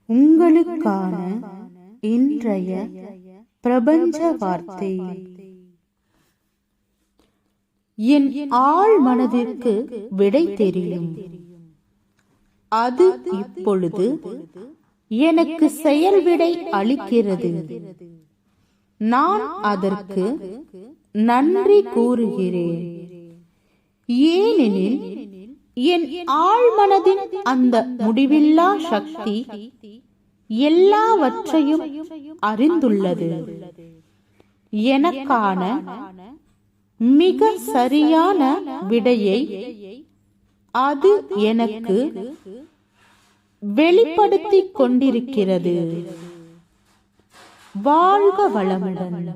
உங்களுக்கான இன்றைய பிரபஞ்ச வார்த்தை. என் ஆழ் மனதிற்கு விடை தெரியும். அது இப்பொழுது எனக்கு செயல் விடை அளிக்கிறது. நான் அதற்கு நன்றி கூறுகிறேன். ஏனெனில் என் ஆழ்மனதின் அந்த முடிவில்லா சக்தி எல்லாவற்றையும் அறிந்துள்ளது. எனக்கான மிக சரியான விடையை அது எனக்கு வெளிப்படுத்திக் கொண்டிருக்கிறது. வாழ்க வளமுடன்.